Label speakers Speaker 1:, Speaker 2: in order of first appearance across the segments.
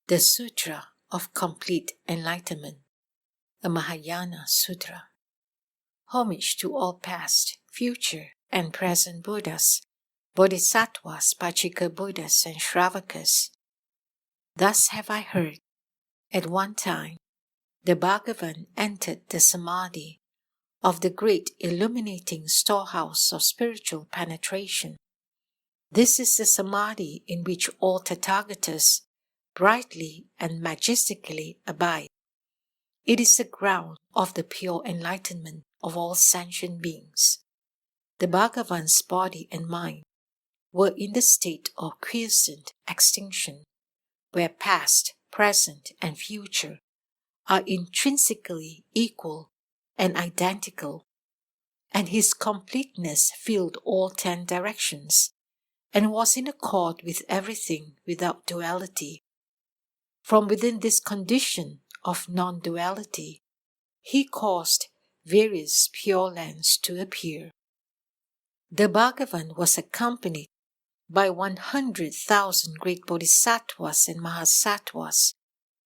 Speaker 1: The Sutra of Complete Enlightenment, a Mahayana Sutra. Homage to all past, future, and present Buddhas, Bodhisattvas, Pachika Buddhas, and Shravakas. Thus have I heard, at one time, the Bhagavan entered the Samadhi of the great illuminating storehouse of spiritual penetration. This is the Samadhi in which all Tathagatas brightly and majestically abide. It is the ground of the pure enlightenment of all sentient beings. The Bhagavan's body and mind were in the state of quiescent extinction, where past, present, and future are intrinsically equal and identical, and his completeness filled all 10 directions and was in accord with everything without duality. From within this condition of non-duality, he caused various pure lands to appear. The Bhagavan was accompanied by 100,000 great bodhisattvas and mahasattvas.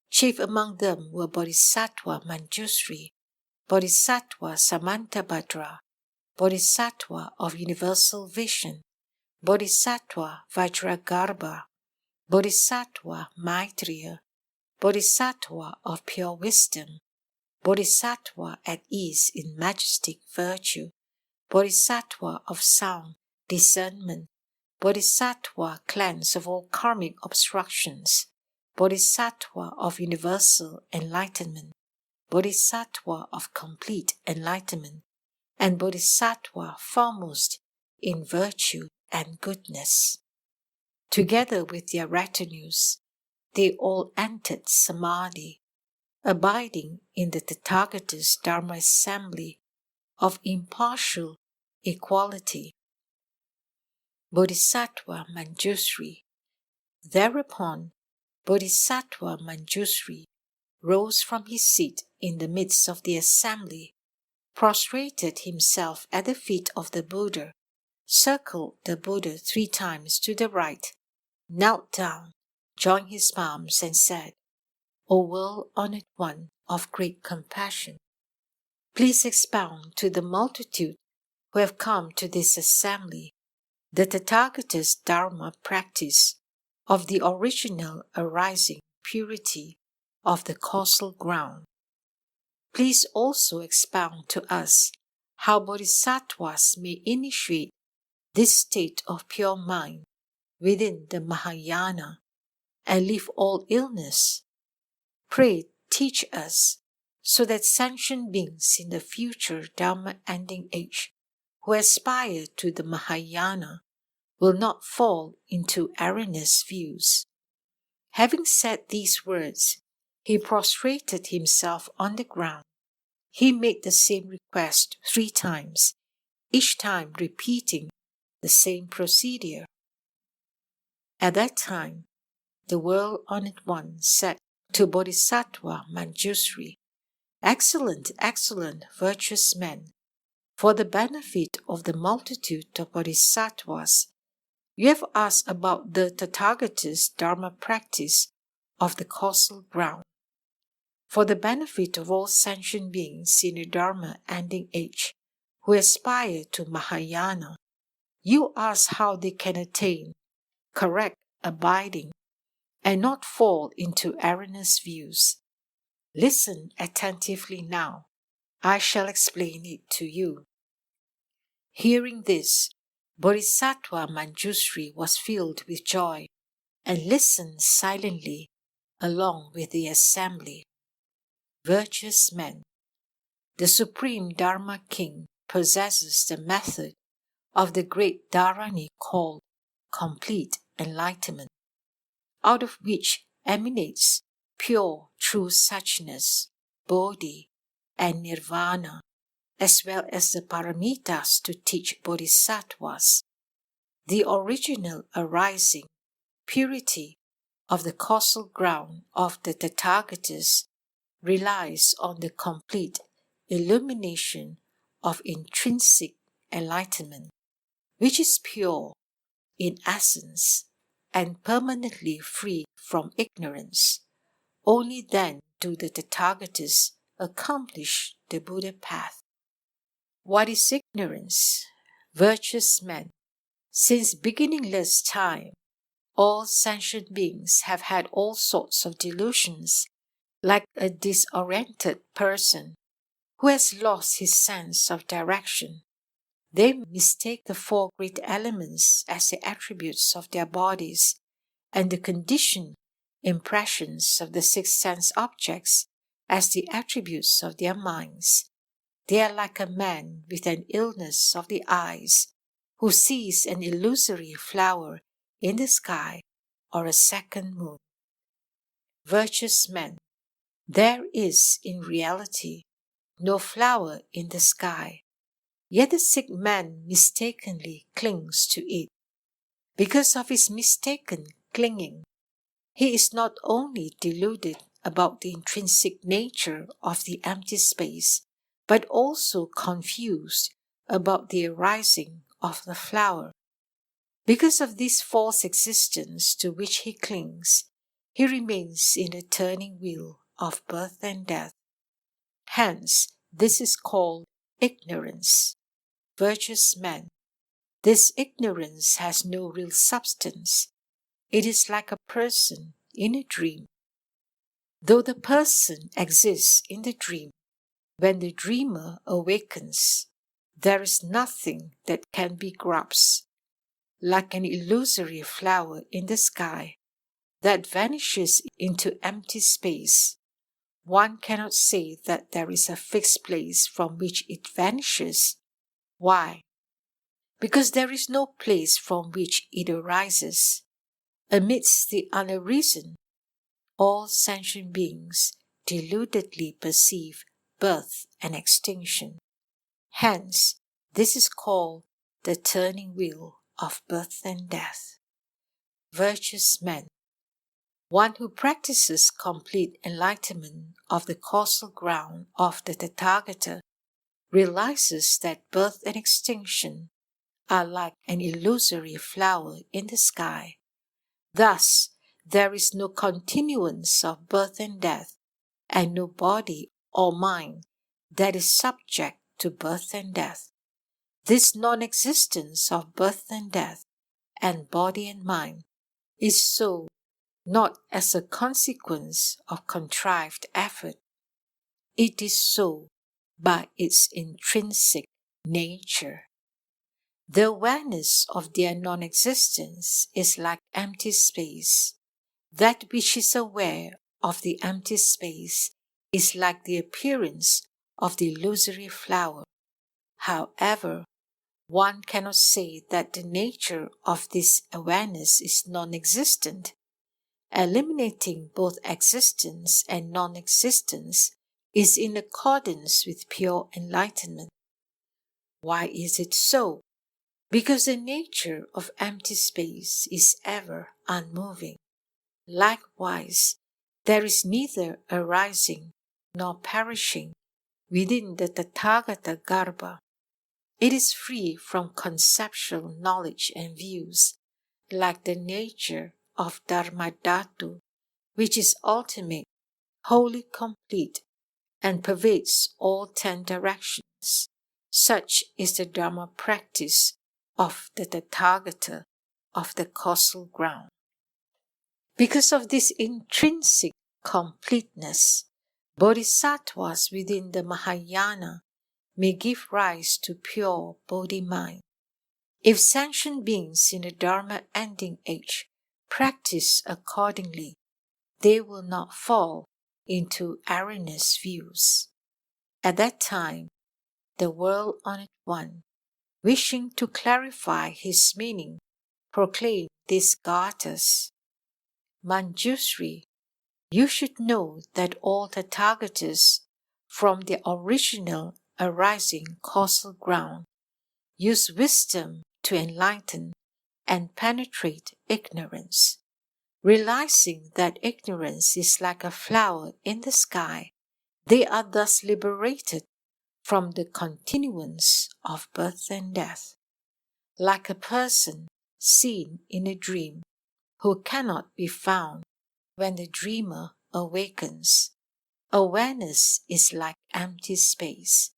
Speaker 1: Chief among them were Bodhisattva Manjusri, Bodhisattva Samantabhadra, Bodhisattva of Universal Vision, Bodhisattva Vajragarbha, Bodhisattva Maitreya, Bodhisattva of Pure Wisdom, Bodhisattva at ease in majestic virtue, Bodhisattva of sound discernment, Bodhisattva cleansed of all karmic obstructions, Bodhisattva of universal enlightenment, Bodhisattva of complete enlightenment, and Bodhisattva foremost in virtue and goodness. Together with their retinues, they all entered Samadhi, abiding in the Tathagata's Dharma assembly of impartial equality. Bodhisattva Manjusri. Thereupon, Bodhisattva Manjusri rose from his seat in the midst of the assembly, prostrated himself at the feet of the Buddha, circled the Buddha 3 times to the right, knelt down, joined his palms, and said, O world-honored one of great compassion, please expound to the multitude who have come to this assembly the Tathagata's Dharma practice of the original arising purity of the causal ground. Please also expound to us how bodhisattvas may initiate this state of pure mind within the Mahayana and leave all illness. Pray teach us so that sentient beings in the future Dharma ending age who aspire to the Mahayana will not fall into erroneous views. Having said these words, he prostrated himself on the ground. He made the same request 3 times, each time repeating the same procedure. At that time, the world-honored one said to Bodhisattva Manjusri, Excellent, excellent, virtuous man, for the benefit of the multitude of bodhisattvas, you have asked about the Tathagata's Dharma practice of the causal ground. For the benefit of all sentient beings in the Dharma ending age who aspire to Mahayana, you ask how they can attain correct abiding and not fall into erroneous views. Listen attentively now. I shall explain it to you. Hearing this, Bodhisattva Manjusri was filled with joy and listened silently along with the assembly. Virtuous man, the Supreme Dharma King possesses the method of the great Dharani called complete enlightenment, out of which emanates pure true suchness, bodhi, and nirvana, as well as the paramitas to teach bodhisattvas. The original arising purity of the causal ground of the Tathagatas relies on the complete illumination of intrinsic enlightenment, which is pure in essence and permanently free from ignorance, Only then do the Tathagatas accomplish the Buddha path. What is ignorance? Virtuous men, since beginningless time, all sentient beings have had all sorts of delusions, like a disoriented person who has lost his sense of direction. They mistake the four great elements as the attributes of their bodies, and the conditioned impressions of the six sense objects as the attributes of their minds. They are like a man with an illness of the eyes who sees an illusory flower in the sky or a second moon. Virtuous men, there is in reality no flower in the sky, yet the sick man mistakenly clings to it. Because of his mistaken clinging, he is not only deluded about the intrinsic nature of the empty space, but also confused about the arising of the flower. Because of this false existence to which he clings, he remains in the turning wheel of birth and death. Hence, this is called ignorance. Virtuous man, this ignorance has no real substance. It is like a person in a dream. Though the person exists in the dream, when the dreamer awakens, there is nothing that can be grasped. Like an illusory flower in the sky that vanishes into empty space, one cannot say that there is a fixed place from which it vanishes. Why? Because there is no place from which it arises. Amidst the unarisen, all sentient beings deludedly perceive birth and extinction. Hence, this is called the turning wheel of birth and death. Virtuous man, one who practices complete enlightenment of the causal ground of the Tathagata, realizes that birth and extinction are like an illusory flower in the sky. Thus, there is no continuance of birth and death, and no body or mind that is subject to birth and death. This non-existence of birth and death, and body and mind, is so not as a consequence of contrived effort. It is so by its intrinsic nature. The awareness of their non-existence is like empty space. That which is aware of the empty space is like the appearance of the illusory flower. However, one cannot say that the nature of this awareness is non-existent. Eliminating both existence and non-existence is in accordance with pure enlightenment. Why is it so? Because the nature of empty space is ever unmoving. Likewise, there is neither arising nor perishing within the Tathagata Garbha. It is free from conceptual knowledge and views, like the nature of Dharmadhatu, which is ultimate, wholly complete, and pervades all 10 directions. Such is the Dharma practice of the Tathagata of the causal ground. Because of this intrinsic completeness, bodhisattvas within the Mahayana may give rise to pure Bodhi mind. If sentient beings in the Dharma ending age practice accordingly, they will not fall into erroneous views. At that time, the world-honored one, wishing to clarify his meaning, proclaimed these gathas. Manjusri, you should know that all Tathagatas, from their original arising causal ground, use wisdom to enlighten and penetrate ignorance. Realizing that ignorance is like a flower in the sky, they are thus liberated from the continuance of birth and death. Like a person seen in a dream, who cannot be found when the dreamer awakens. Awareness is like empty space.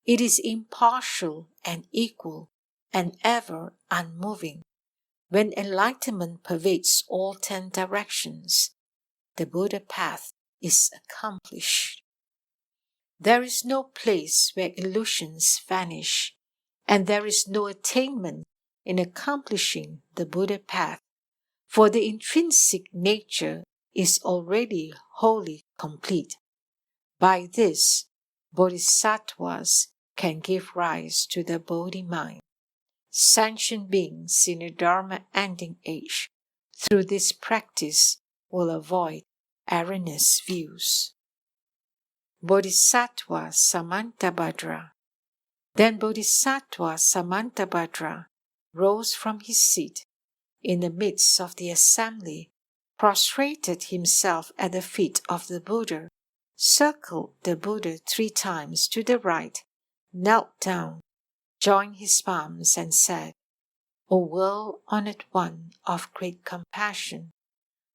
Speaker 1: It is impartial and equal and ever unmoving. When enlightenment pervades all 10 directions, the Buddha path is accomplished. There is no place where illusions vanish, and there is no attainment in accomplishing the Buddha path, for the intrinsic nature is already wholly complete. By this, bodhisattvas can give rise to the Bodhi mind. Sentient beings in a Dharma ending age, through this practice, will avoid erroneous views. Bodhisattva Samantabhadra. Then Bodhisattva Samantabhadra rose from his seat in the midst of the assembly, prostrated himself at the feet of the Buddha, circled the Buddha 3 times to the right, knelt down, joined his palms and said, O well-honored one of great compassion,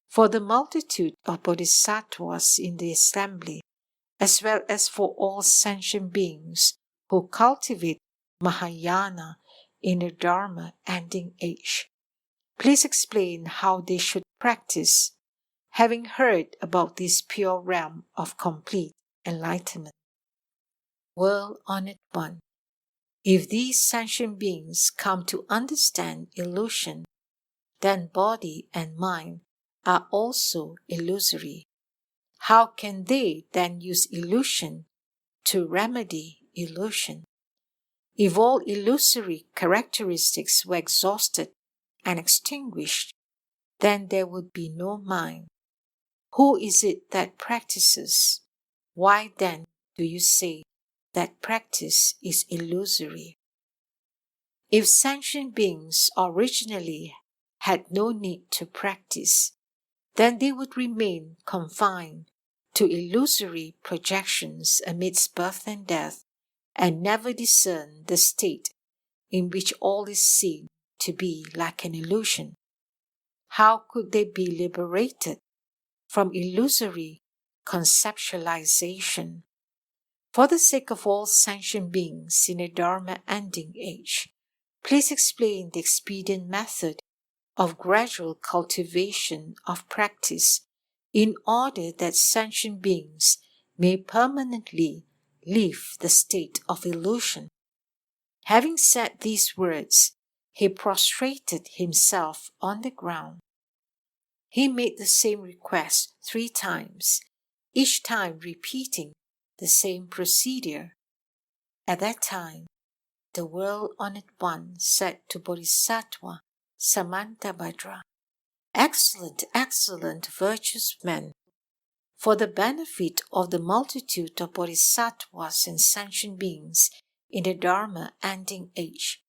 Speaker 1: for the multitude of bodhisattvas in the assembly, as well as for all sentient beings who cultivate Mahayana in the Dharma ending age, please explain how they should practice, having heard about this pure realm of complete enlightenment. Well-honored one, if these sentient beings come to understand illusion, then body and mind are also illusory. How can they then use illusion to remedy illusion? If all illusory characteristics were exhausted and extinguished, then there would be no mind. Who is it that practices? Why then do you say that practice is illusory? If sentient beings originally had no need to practice, then they would remain confined to illusory projections amidst birth and death, and never discern the state in which all is seen to be like an illusion. How could they be liberated from illusory conceptualization? For the sake of all sentient beings in a Dharma ending age, please explain the expedient method of gradual cultivation of practice in order that sentient beings may permanently leave the state of illusion. Having said these words, he prostrated himself on the ground. He made the same request 3 times, each time repeating the same procedure. At that time, the well-honored one said to Bodhisattva Samantabhadra, Excellent, excellent, virtuous man, for the benefit of the multitude of bodhisattvas and sentient beings in the Dharma ending age,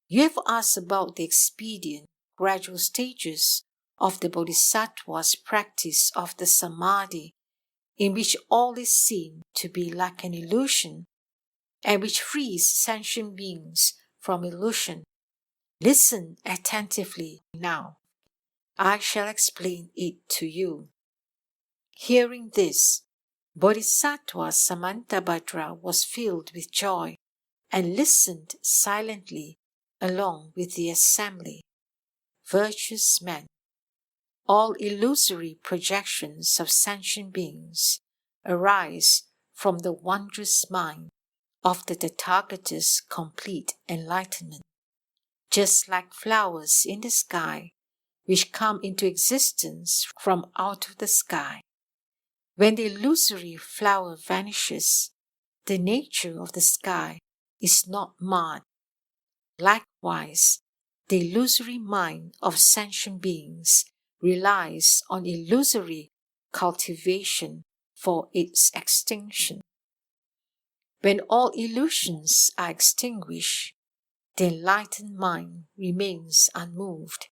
Speaker 1: you have asked about the expedient, gradual stages of the bodhisattva's practice of the samadhi, in which all is seen to be like an illusion, and which frees sentient beings from illusion. Listen attentively now. I shall explain it to you. Hearing this, Bodhisattva Samantabhadra was filled with joy and listened silently along with the assembly. Virtuous men, all illusory projections of sentient beings arise from the wondrous mind of the Tathagata's complete enlightenment, just like flowers in the sky which come into existence from out of the sky. When the illusory flower vanishes, the nature of the sky is not marred. Likewise, the illusory mind of sentient beings relies on illusory cultivation for its extinction. When all illusions are extinguished, the enlightened mind remains unmoved.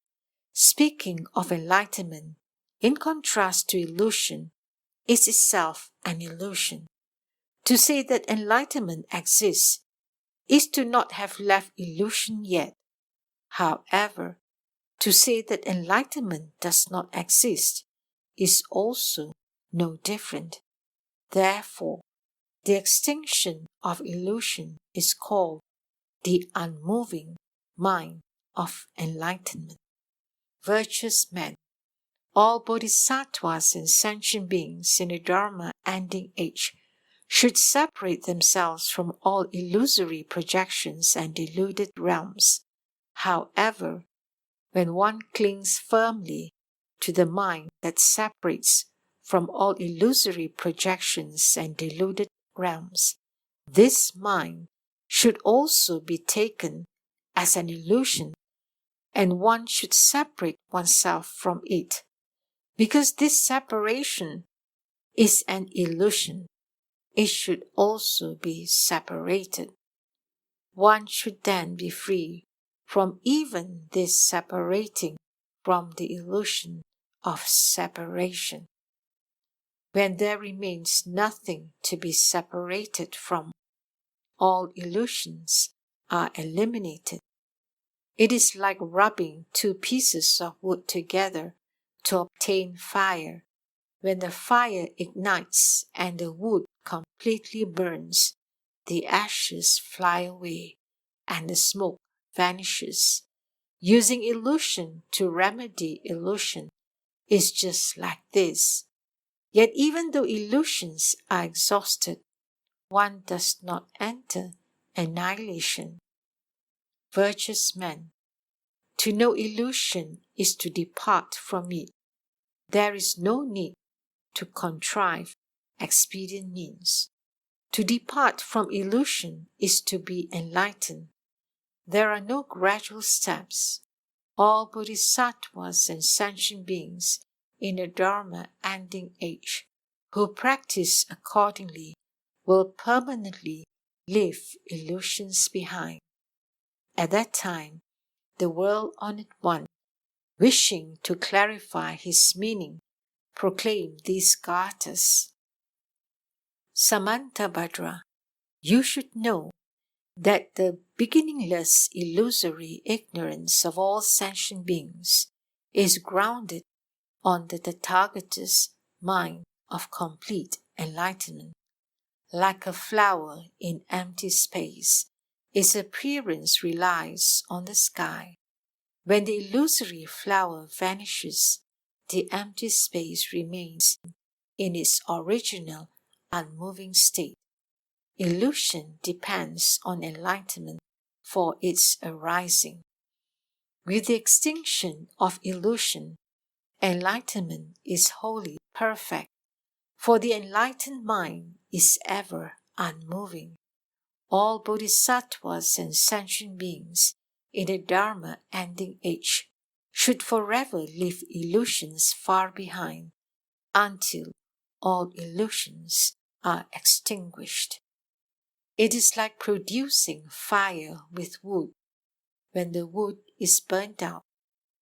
Speaker 1: Speaking of enlightenment, in contrast to illusion, is itself an illusion. To say that enlightenment exists is to not have left illusion yet. However, to say that enlightenment does not exist is also no different. Therefore, the extinction of illusion is called the unmoving mind of enlightenment. Virtuous men, all bodhisattvas and sentient beings in the Dharma ending age should separate themselves from all illusory projections and deluded realms. However, when one clings firmly to the mind that separates from all illusory projections and deluded realms, this mind should also be taken as an illusion, and one should separate oneself from it, because this separation is an illusion. It should also be separated. One should then be free from even this separating from the illusion of separation. When there remains nothing to be separated from, all illusions are eliminated. It is like rubbing two pieces of wood together to obtain fire. When the fire ignites and the wood completely burns, the ashes fly away and the smoke vanishes. Using illusion to remedy illusion is just like this. Yet even though illusions are exhausted, one does not enter annihilation. Virtuous men, to know illusion is to depart from it. There is no need to contrive expedient means. To depart from illusion is to be enlightened. There are no gradual steps. All bodhisattvas and sentient beings in the Dharma ending age who practice accordingly will permanently leave illusions behind. At that time, the world-honored one, wishing to clarify his meaning, proclaimed these gathas. Samantabhadra, you should know that the beginningless illusory ignorance of all sentient beings is grounded on the Tathagata's mind of complete enlightenment. Like a flower in empty space, its appearance relies on the sky. When the illusory flower vanishes, the empty space remains in its original unmoving state. Illusion depends on enlightenment for its arising. With the extinction of illusion, enlightenment is wholly perfect, for the enlightened mind is ever unmoving. All bodhisattvas and sentient beings in the Dharma ending age should forever leave illusions far behind until all illusions are extinguished. It is like producing fire with wood. When the wood is burnt out,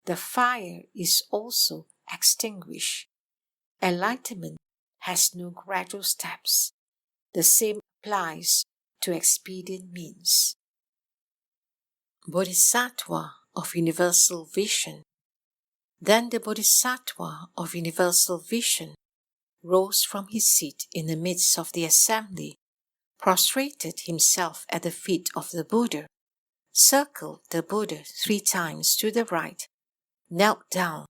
Speaker 1: the fire is also extinguished. Enlightenment has no gradual steps. The same applies to expedient means. Bodhisattva of Universal Vision. Then the Bodhisattva of Universal Vision rose from his seat in the midst of the assembly, prostrated himself at the feet of the Buddha, circled the Buddha 3 times to the right, knelt down,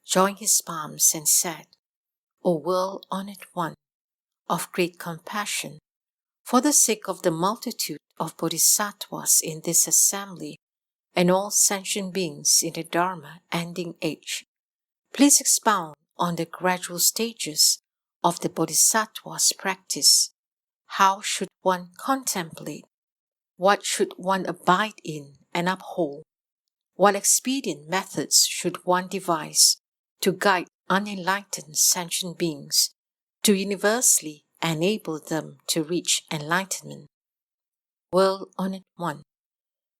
Speaker 1: joined his palms and said, O world-honored one, of great compassion, for the sake of the multitude of bodhisattvas in this assembly and all sentient beings in the Dharma ending age, please expound on the gradual stages of the bodhisattva's practice. How should one contemplate? What should one abide in and uphold? What expedient methods should one devise to guide unenlightened sentient beings, to universally enable them to reach enlightenment? World-honored one,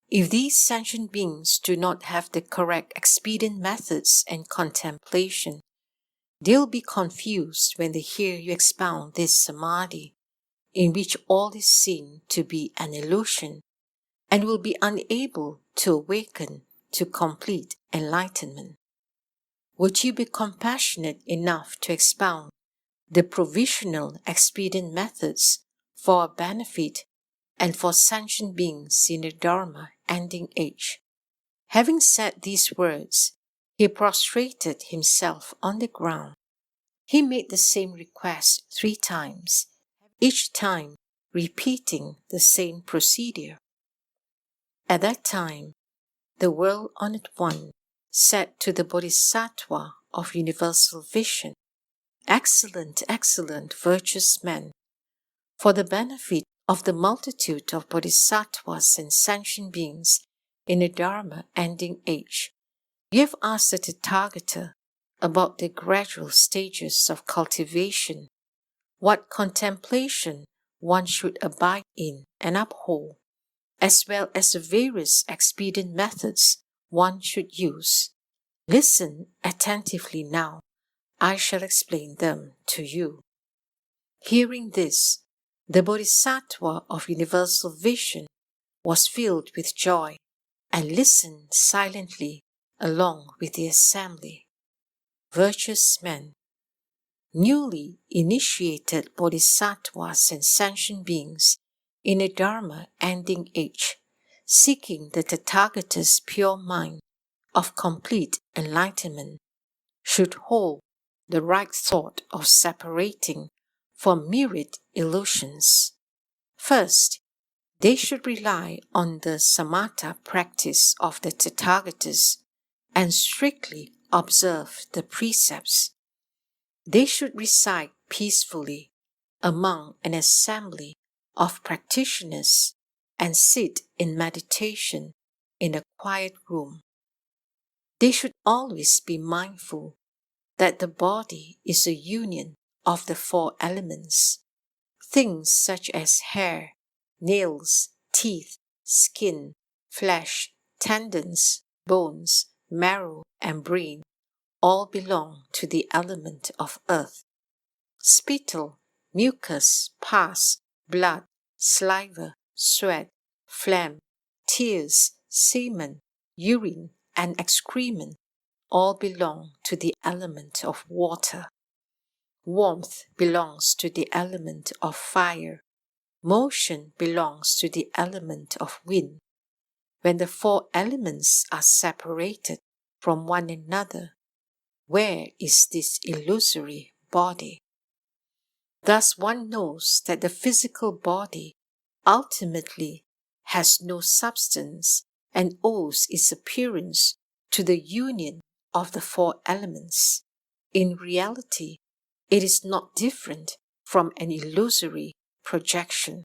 Speaker 1: if these sentient beings do not have the correct expedient methods and contemplation, they'll be confused when they hear you expound this samadhi, in which all is seen to be an illusion, and will be unable to awaken to complete enlightenment. Would you be compassionate enough to expound the provisional expedient methods for benefit and for sentient beings in the Dharma ending age. Having said these words, he prostrated himself on the ground. He made the same request 3 times, each time repeating the same procedure. At that time, the World-Honored One said to the Bodhisattva of universal vision, "Excellent, excellent, virtuous man, for the benefit of the multitude of bodhisattvas and sentient beings in the Dharma ending age, you have asked the Tathagata about the gradual stages of cultivation, what contemplation one should abide in and uphold, as well as the various expedient methods one should use. Listen attentively now. I shall explain them to you." Hearing this, the Bodhisattva of universal vision was filled with joy and listened silently along with the assembly. Virtuous men, newly initiated bodhisattvas and sentient beings in a Dharma ending age, seeking the Tathagata's pure mind of complete enlightenment, should hold the right thought of separating from myriad illusions. First, they should rely on the samatha practice of the Tathagatas and strictly observe the precepts. They should reside peacefully among an assembly of practitioners and sit in meditation in a quiet room. They should always be mindful that the body is a union of the 4 elements. Things such as hair, nails, teeth, skin, flesh, tendons, bones, marrow, and brain all belong to the element of earth. Spittle, mucus, pus, blood, saliva, sweat, phlegm, tears, semen, urine, and excrement all belong to the element of water. Warmth belongs to the element of fire. Motion belongs to the element of wind. When the 4 elements are separated from one another, where is this illusory body? Thus one knows that the physical body ultimately has no substance and owes its appearance to the union of the 4 elements. In reality, it is not different from an illusory projection.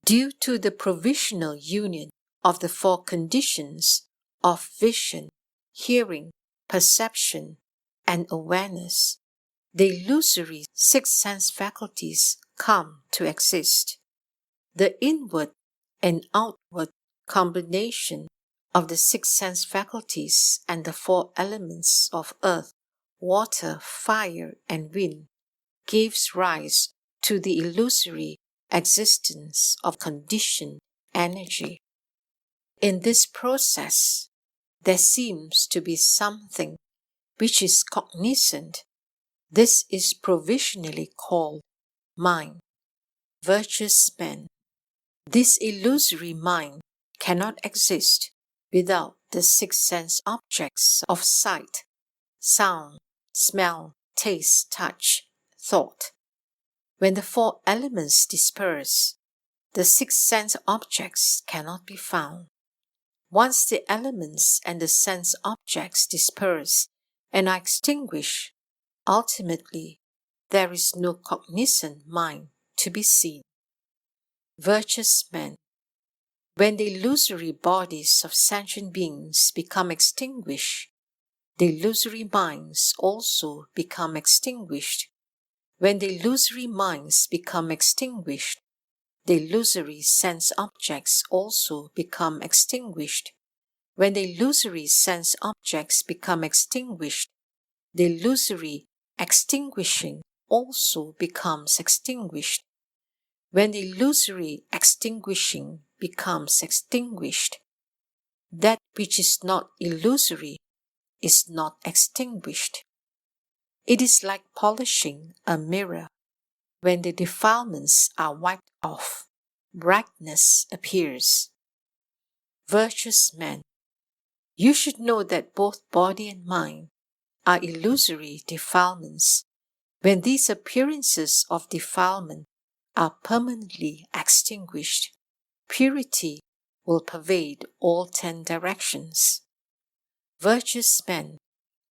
Speaker 1: Due to the provisional union of the 4 conditions of vision, hearing, perception, and awareness, the illusory 6 sense faculties come to exist. The inward and outward combination of the 6 sense faculties and the 4 elements of earth, water, fire, and wind gives rise to the illusory existence of conditioned energy. In this process, there seems to be something which is cognizant. This is provisionally called mind. Virtuous man, this illusory mind cannot exist without the 6 sense objects of sight, sound, smell, taste, touch, thought. When the 4 elements disperse, the 6 sense objects cannot be found. Once the elements and the sense objects disperse and are extinguished, ultimately there is no cognizant mind to be seen. Virtuous men, when the illusory bodies of sentient beings become extinguished, the illusory minds also become extinguished. When the illusory minds become extinguished, the illusory sense objects also become extinguished. When the illusory sense objects become extinguished, the illusory extinguishing also becomes extinguished. When the illusory extinguishing becomes extinguished, that which is not illusory is not extinguished. It is like polishing a mirror. When the defilements are wiped off, brightness appears. Virtuous man, you should know that both body and mind are illusory defilements. When these appearances of defilement are permanently extinguished, purity will pervade all 10 directions. Virtuous man,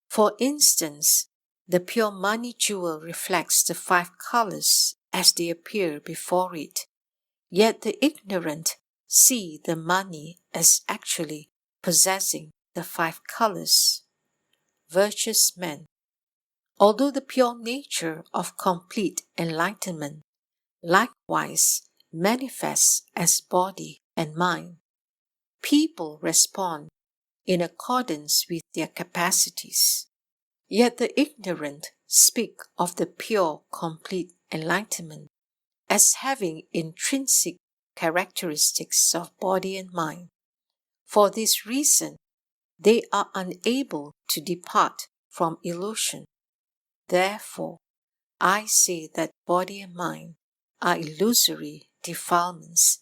Speaker 1: for instance, the pure money jewel reflects the 5 colors as they appear before it, yet the ignorant see the money as actually possessing the 5 colors. Virtuous man, although the pure nature of complete enlightenment likewise manifests as body and mind, people respond in accordance with their capacities. Yet the ignorant speak of the pure, complete enlightenment as having intrinsic characteristics of body and mind. For this reason, they are unable to depart from illusion. Therefore, I say that body and mind are illusory defilements.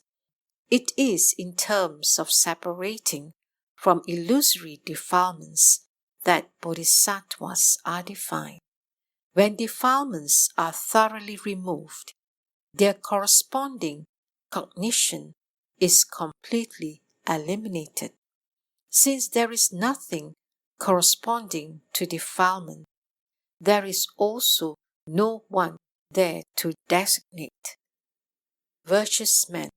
Speaker 1: It is in terms of separating from illusory defilements that bodhisattvas are defined. When defilements are thoroughly removed, their corresponding cognition is completely eliminated. Since there is nothing corresponding to defilement, there is also no one there to designate. Virtuous men,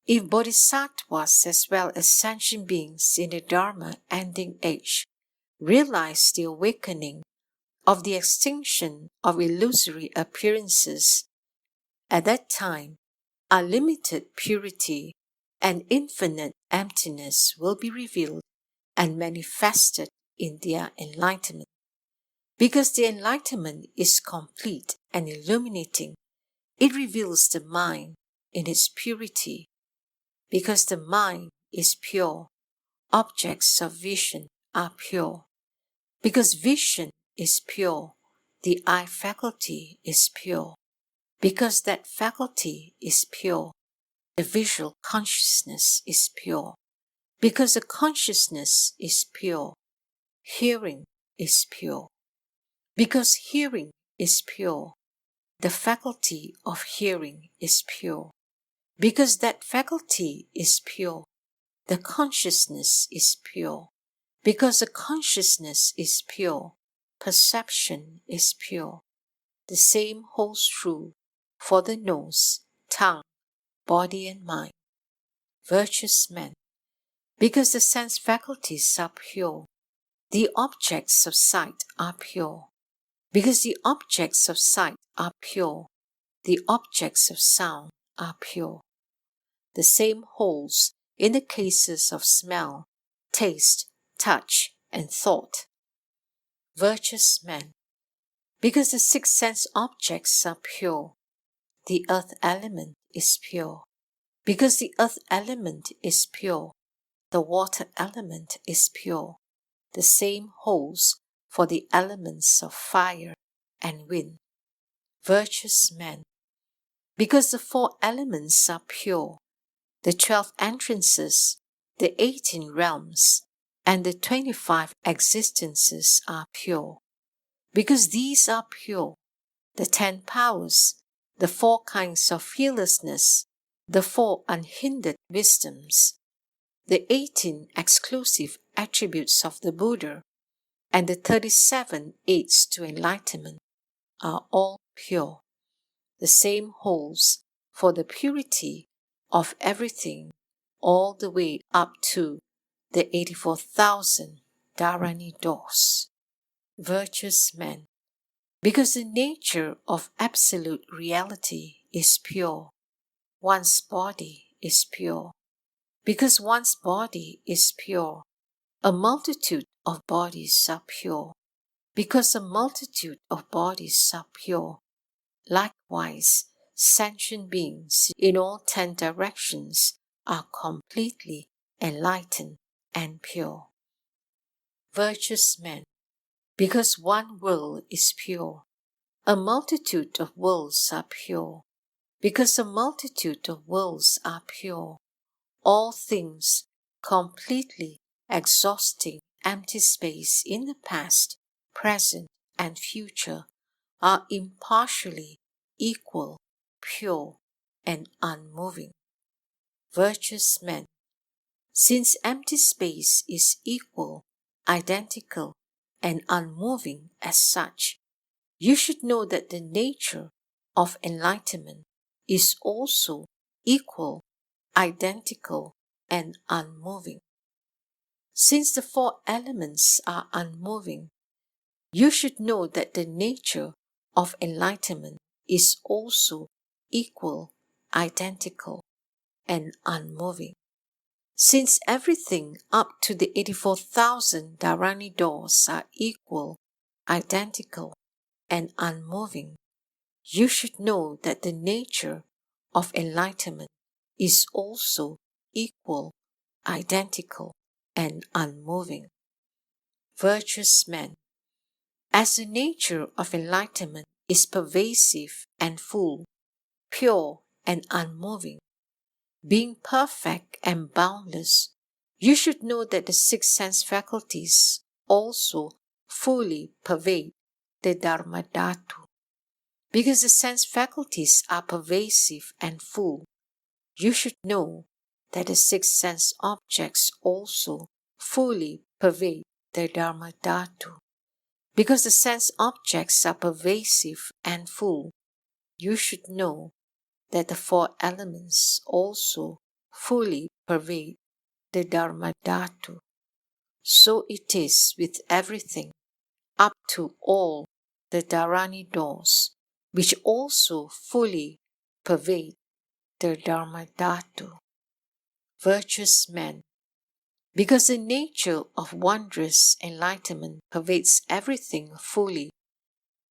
Speaker 1: if bodhisattvas as well as sentient beings in the Dharma ending age realize the awakening of the extinction of illusory appearances, at that time unlimited purity and infinite emptiness will be revealed and manifested in their enlightenment. Because the enlightenment is complete and illuminating, it reveals the mind in its purity. Because the mind is pure, objects of vision are pure. Because vision is pure, the eye faculty is pure. Because that faculty is pure, the visual consciousness is pure. Because the consciousness is pure, hearing is pure. Because hearing is pure, the faculty of hearing is pure. Because that faculty is pure, the consciousness is pure. Because the consciousness is pure, perception is pure. The same holds true for the nose, tongue, body and mind. Virtuous men, because the sense faculties are pure, the objects of sight are pure. Because the objects of sight are pure, the objects of sound are pure. The same holds in the cases of smell, taste, touch, and thought. Virtuous men, because the 6 sense objects are pure, the earth element is pure. Because the earth element is pure, the water element is pure. The same holds for the elements of fire and wind. Virtuous men, because the 4 elements are pure, the 12 entrances, the 18 realms, and the 25 existences are pure. Because these are pure, the 10 powers, the 4 kinds of fearlessness, the 4 unhindered wisdoms, the 18 exclusive attributes of the Buddha, and the 37 aids to enlightenment are all pure. The same holds for the purity of everything all the way up to the 84,000 Dharani doors. Virtuous men, because the nature of absolute reality is pure, one's body is pure. Because one's body is pure, a multitude of bodies are pure. Because a multitude of bodies are pure, likewise, sentient beings in all 10 directions are completely enlightened and pure. Virtuous men, Because one world is pure, a multitude of worlds are pure. Because a multitude of worlds are pure, all things, completely exhausting empty space in the past, present, and future, are impartially equal, pure, and unmoving. Virtuous men, since empty space is equal, identical, and unmoving as such, you should know that the nature of enlightenment is also equal, identical, and unmoving. Since the four elements are unmoving, you should know that the nature of enlightenment is also equal, identical, and unmoving. Since everything up to the 84,000 Dharani doors are equal, identical, and unmoving, you should know that the nature of enlightenment is also equal, identical, and unmoving. Virtuous men, as the nature of enlightenment is pervasive and full, pure and unmoving, being perfect and boundless, you should know that the six sense faculties also fully pervade the Dharmadhatu. Because the sense faculties are pervasive and full, you should know that the six sense objects also fully pervade the Dharmadhatu. Because the sense objects are pervasive and full, you should know that the four elements also fully pervade the Dharmadhatu. So it is with everything, up to all the Dharani doors, which also fully pervade the Dharmadhatu. Virtuous men, because the nature of wondrous enlightenment pervades everything fully,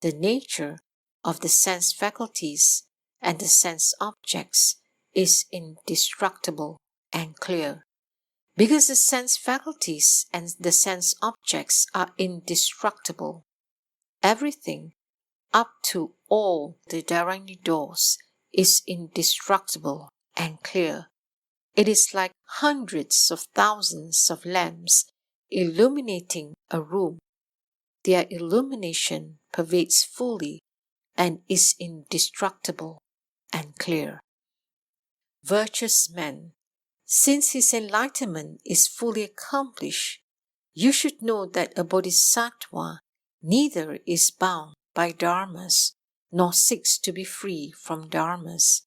Speaker 1: the nature of the sense faculties and the sense objects is indestructible and clear. Because the sense faculties and the sense objects are indestructible, everything up to all the Dharani doors is indestructible and clear. It is like hundreds of thousands of lamps illuminating a room. Their illumination pervades fully and is indestructible and clear. Virtuous man, since his enlightenment is fully accomplished, you should know that a bodhisattva neither is bound by dharmas nor seeks to be free from dharmas.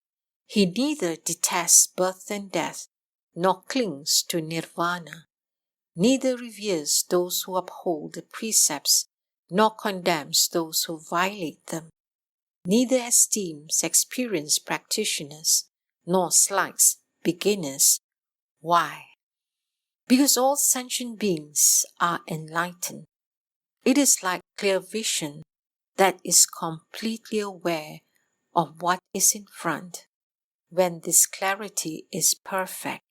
Speaker 1: He neither detests birth and death nor clings to nirvana, neither reveres those who uphold the precepts nor condemns those who violate them, neither esteems experienced practitioners nor slights beginners. Why? Because all sentient beings are enlightened. It is like clear vision that is completely aware of what is in front. When this clarity is perfect,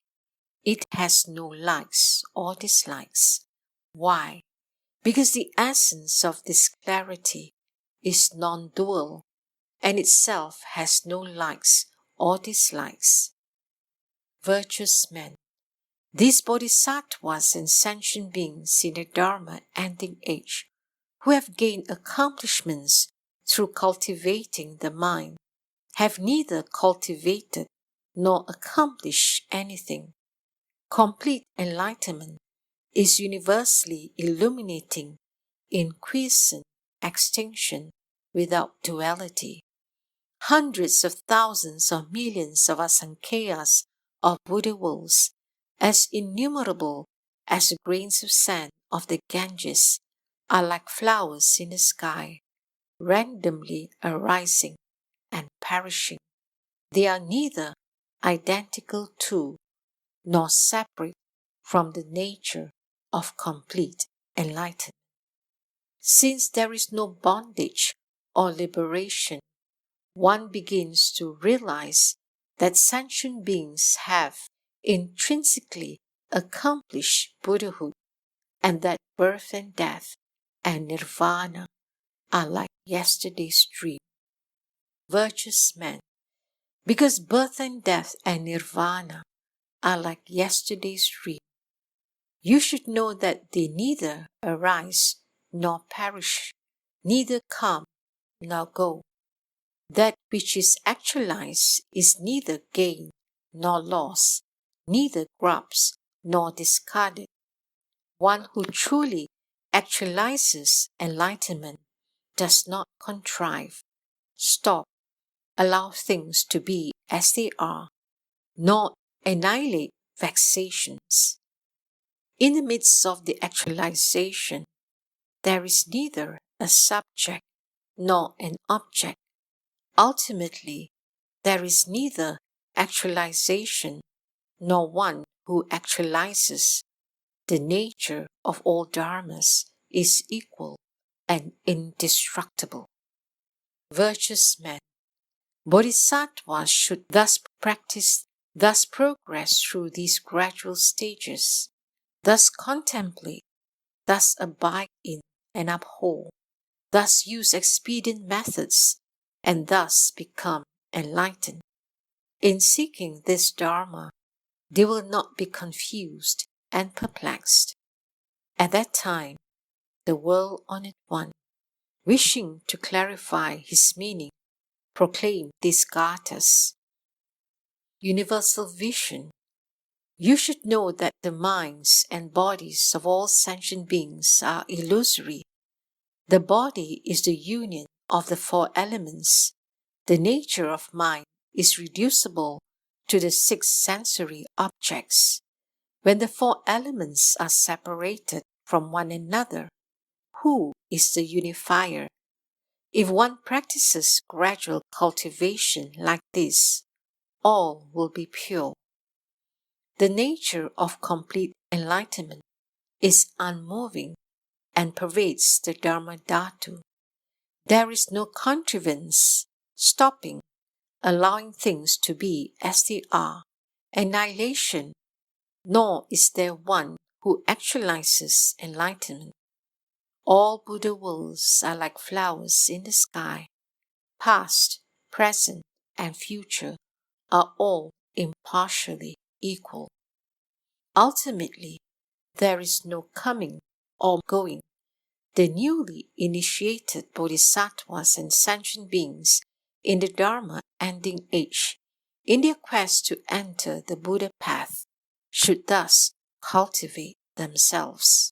Speaker 1: it has no likes or dislikes. Why? Because the essence of this clarity is non-dual and itself has no likes or dislikes. Virtuous men, these bodhisattvas and sentient beings in the Dharma ending age, who have gained accomplishments through cultivating the mind, have neither cultivated nor accomplished anything. Complete enlightenment is universally illuminating in quiescent extinction without duality. Hundreds of thousands or millions of asankheyas of Buddha worlds, as innumerable as the grains of sand of the Ganges, are like flowers in the sky, randomly arising and perishing. They are neither identical to nor separate from the nature of complete enlightenment. Since there is no bondage or liberation, one begins to realize that sentient beings have intrinsically accomplished Buddhahood and that birth and death and nirvana are like yesterday's dream. Virtuous man, because birth and death and nirvana are like yesterday's dream, you should know that they neither arise nor perish, neither come nor go. That which is actualized is neither gain nor loss, neither grubs nor discarded. One who truly actualizes enlightenment does not contrive, stop, allow things to be as they are, nor annihilate vexations. In the midst of the actualization, there is neither a subject nor an object. Ultimately, there is neither actualization nor one who actualizes. The nature of all dharmas is equal and indestructible. Virtuous men, bodhisattvas should thus practice, thus progress through these gradual stages, thus contemplate, thus abide in and uphold, thus use expedient methods, and thus become enlightened. In seeking this dharma, they will not be confused and perplexed. At that time, the world-honored one, wishing to clarify his meaning, proclaimed these gathas. Universal vision. You should know that the minds and bodies of all sentient beings are illusory. The body is the union of the four elements. The nature of mind is reducible to the six sensory objects. When the four elements are separated from one another, who is the unifier? If one practices gradual cultivation like this, all will be pure. The nature of complete enlightenment is unmoving and pervades the Dharma Dhatu. There is no contrivance, stopping, allowing things to be as they are, annihilation, nor is there one who actualizes enlightenment. All Buddha worlds are like flowers in the sky. Past, present, and future are all impartially equal. Ultimately, there is no coming or going. The newly initiated bodhisattvas and sentient beings in the Dharma ending age, in their quest to enter the Buddha path, should thus cultivate themselves.